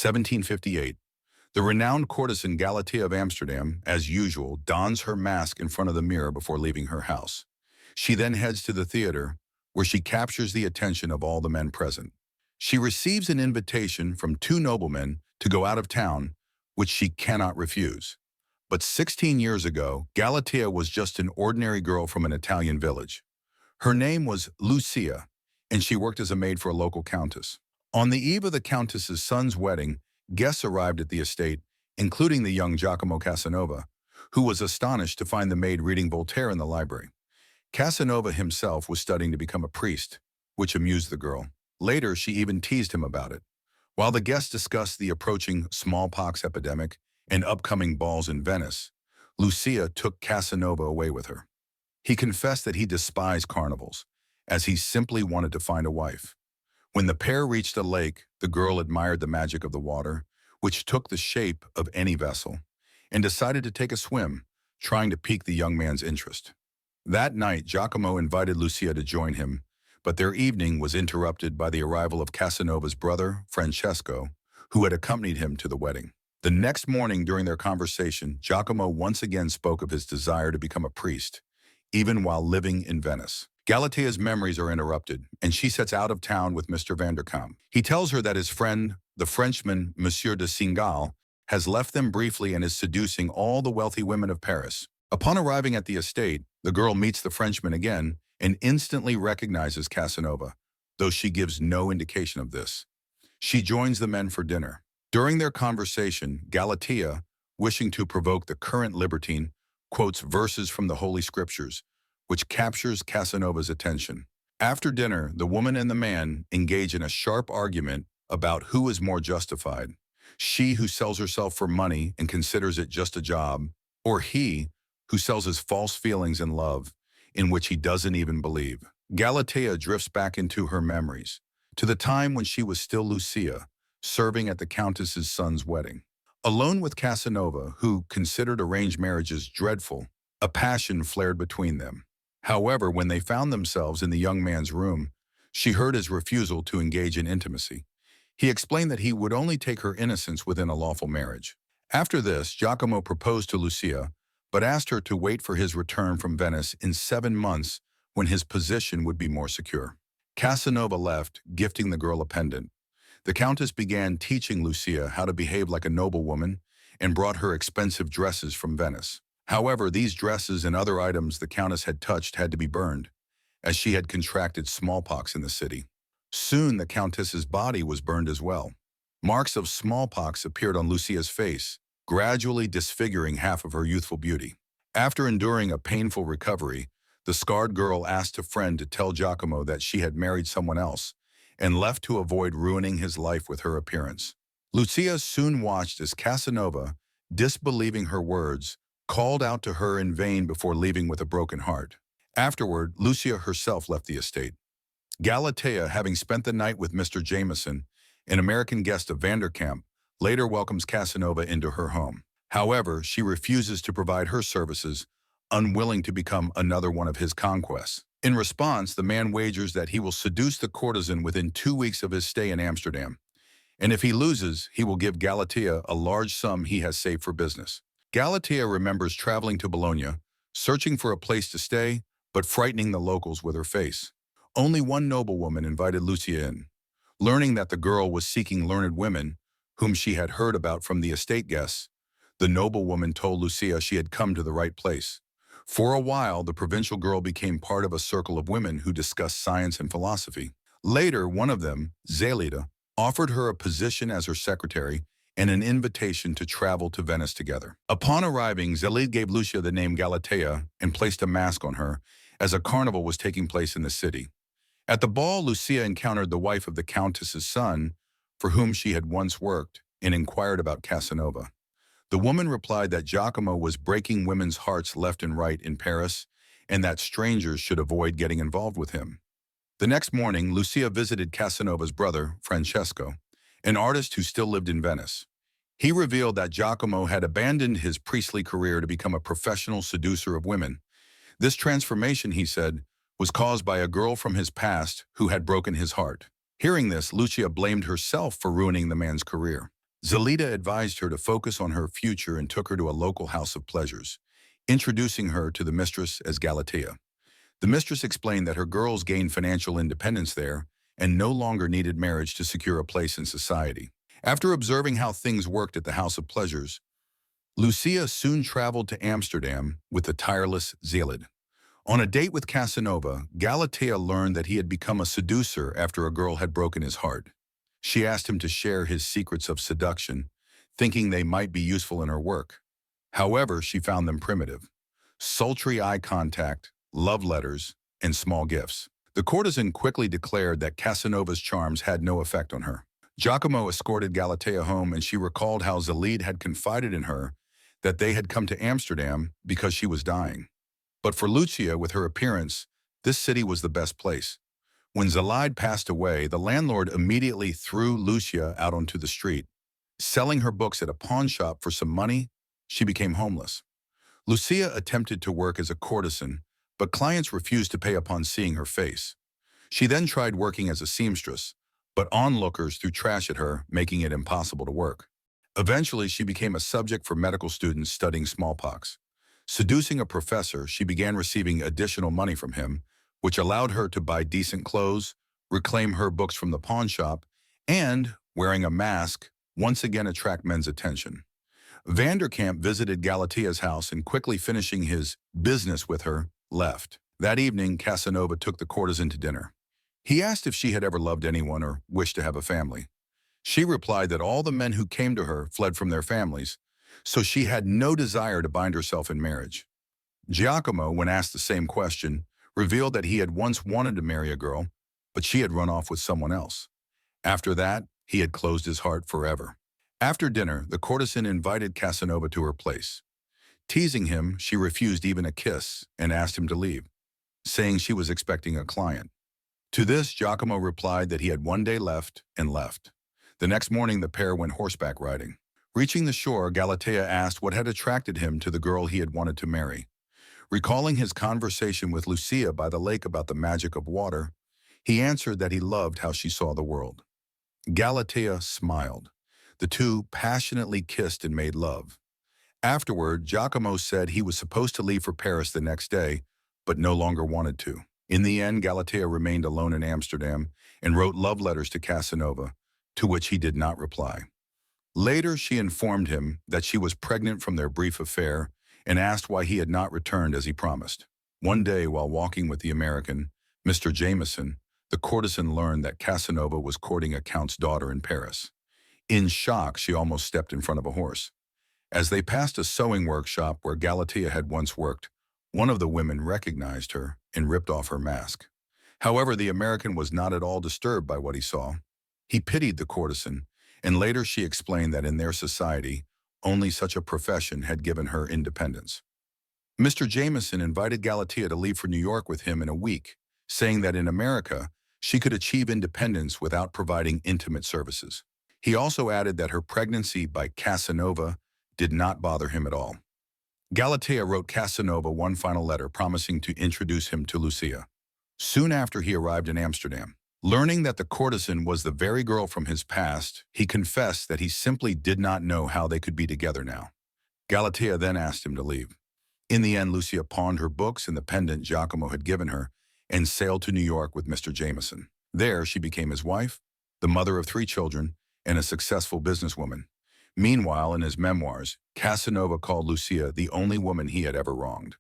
1758. The renowned courtesan Galatea of Amsterdam, as usual, dons her mask in front of the mirror before leaving her house. She then heads to the theater, where she captures the attention of all the men present. She receives an invitation from two noblemen to go out of town, which she cannot refuse. But 16 years ago, Galatea was just an ordinary girl from an Italian village. Her name was Lucia, and she worked as a maid for a local countess. On the eve of the countess's son's wedding, guests arrived at the estate, including the young Giacomo Casanova, who was astonished to find the maid reading Voltaire in the library. Casanova himself was studying to become a priest, which amused the girl. Later, she even teased him about it. While the guests discussed the approaching smallpox epidemic and upcoming balls in Venice, Lucia took Casanova away with her. He confessed that he despised carnivals, as he simply wanted to find a wife. When the pair reached a lake, the girl admired the magic of the water, which took the shape of any vessel, and decided to take a swim, trying to pique the young man's interest. That night, Giacomo invited Lucia to join him, but their evening was interrupted by the arrival of Casanova's brother, Francesco, who had accompanied him to the wedding. The next morning during their conversation, Giacomo once again spoke of his desire to become a priest, even while living in Venice. Galatea's memories are interrupted, and she sets out of town with Mr. Vanderkamp. He tells her that his friend, the Frenchman Monsieur de Singal, has left them briefly and is seducing all the wealthy women of Paris. Upon arriving at the estate, the girl meets the Frenchman again and instantly recognizes Casanova, though she gives no indication of this. She joins the men for dinner. During their conversation, Galatea, wishing to provoke the current libertine, quotes verses from the Holy Scriptures, which captures Casanova's attention. After dinner, the woman and the man engage in a sharp argument about who is more justified, she who sells herself for money and considers it just a job, or he who sells his false feelings and love, in which he doesn't even believe. Galatea drifts back into her memories, to the time when she was still Lucia, serving at the countess's son's wedding. Alone with Casanova, who considered arranged marriages dreadful, a passion flared between them. However, when they found themselves in the young man's room, she heard his refusal to engage in intimacy. He explained that he would only take her innocence within a lawful marriage. After this, Giacomo proposed to Lucia, but asked her to wait for his return from Venice in 7 months when his position would be more secure. Casanova left, gifting the girl a pendant. The countess began teaching Lucia how to behave like a noblewoman and brought her expensive dresses from Venice. However, these dresses and other items the countess had touched had to be burned, as she had contracted smallpox in the city. Soon the countess's body was burned as well. Marks of smallpox appeared on Lucia's face, gradually disfiguring half of her youthful beauty. After enduring a painful recovery, the scarred girl asked a friend to tell Giacomo that she had married someone else and left to avoid ruining his life with her appearance. Lucia soon watched as Casanova, disbelieving her words, called out to her in vain before leaving with a broken heart. Afterward, Lucia herself left the estate. Galatea, having spent the night with Mr. Jameson, an American guest of Vanderkamp, later welcomes Casanova into her home. However, she refuses to provide her services, unwilling to become another one of his conquests. In response, the man wagers that he will seduce the courtesan within 2 weeks of his stay in Amsterdam, and if he loses, he will give Galatea a large sum he has saved for business. Galatea remembers traveling to Bologna, searching for a place to stay, but frightening the locals with her face. Only one noblewoman invited Lucia in. Learning that the girl was seeking learned women, whom she had heard about from the estate guests, the noblewoman told Lucia she had come to the right place. For a while, the provincial girl became part of a circle of women who discussed science and philosophy. Later, one of them, Zelida, offered her a position as her secretary and an invitation to travel to Venice together. Upon arriving, Zelida gave Lucia the name Galatea and placed a mask on her, as a carnival was taking place in the city. At the ball, Lucia encountered the wife of the countess's son, for whom she had once worked, and inquired about Casanova. The woman replied that Giacomo was breaking women's hearts left and right in Paris, and that strangers should avoid getting involved with him. The next morning, Lucia visited Casanova's brother, Francesco, an artist who still lived in Venice. He revealed that Giacomo had abandoned his priestly career to become a professional seducer of women. This transformation, he said, was caused by a girl from his past who had broken his heart. Hearing this, Lucia blamed herself for ruining the man's career. Zelida advised her to focus on her future and took her to a local house of pleasures, introducing her to the mistress as Galatea. The mistress explained that her girls gained financial independence there and no longer needed marriage to secure a place in society. After observing how things worked at the house of pleasures, Lucia soon traveled to Amsterdam with the tireless Zelid. On a date with Casanova, Galatea learned that he had become a seducer after a girl had broken his heart. She asked him to share his secrets of seduction, thinking they might be useful in her work. However, she found them primitive. Sultry eye contact, love letters, and small gifts. The courtesan quickly declared that Casanova's charms had no effect on her. Giacomo escorted Galatea home, and she recalled how Zelid had confided in her that they had come to Amsterdam because she was dying. But for Lucia, with her appearance, this city was the best place. When Zelid passed away, the landlord immediately threw Lucia out onto the street. Selling her books at a pawn shop for some money, she became homeless. Lucia attempted to work as a courtesan, but clients refused to pay upon seeing her face. She then tried working as a seamstress, but onlookers threw trash at her, making it impossible to work. Eventually, she became a subject for medical students studying smallpox. Seducing a professor, she began receiving additional money from him, which allowed her to buy decent clothes, reclaim her books from the pawn shop, and, wearing a mask, once again attract men's attention. Vanderkamp visited Galatea's house and, quickly finishing his business with her, left. That evening, Casanova took the courtesan to dinner. He asked if she had ever loved anyone or wished to have a family. She replied that all the men who came to her fled from their families, so she had no desire to bind herself in marriage. Giacomo, when asked the same question, revealed that he had once wanted to marry a girl, but she had run off with someone else. After that, he had closed his heart forever. After dinner, the courtesan invited Casanova to her place. Teasing him, she refused even a kiss and asked him to leave, saying she was expecting a client. To this, Giacomo replied that he had one day left and left. The next morning, the pair went horseback riding. Reaching the shore, Galatea asked what had attracted him to the girl he had wanted to marry. Recalling his conversation with Lucia by the lake about the magic of water, he answered that he loved how she saw the world. Galatea smiled. The two passionately kissed and made love. Afterward, Giacomo said he was supposed to leave for Paris the next day, but no longer wanted to. In the end, Galatea remained alone in Amsterdam and wrote love letters to Casanova, to which he did not reply. Later, she informed him that she was pregnant from their brief affair and asked why he had not returned as he promised. One day, while walking with the American, Mr. Jameson, the courtesan learned that Casanova was courting a count's daughter in Paris. In shock, she almost stepped in front of a horse. As they passed a sewing workshop where Galatea had once worked, one of the women recognized her and ripped off her mask. However, the American was not at all disturbed by what he saw. He pitied the courtesan, and later she explained that in their society, only such a profession had given her independence. Mr. Jameson invited Galatea to leave for New York with him in a week, saying that in America, she could achieve independence without providing intimate services. He also added that her pregnancy by Casanova did not bother him at all. Galatea wrote Casanova one final letter promising to introduce him to Lucia. Soon after he arrived in Amsterdam, learning that the courtesan was the very girl from his past, he confessed that he simply did not know how they could be together now. Galatea then asked him to leave. In the end, Lucia pawned her books and the pendant Giacomo had given her and sailed to New York with Mr. Jameson. There, she became his wife, the mother of 3 children, and a successful businesswoman. Meanwhile, in his memoirs, Casanova called Lucia the only woman he had ever wronged.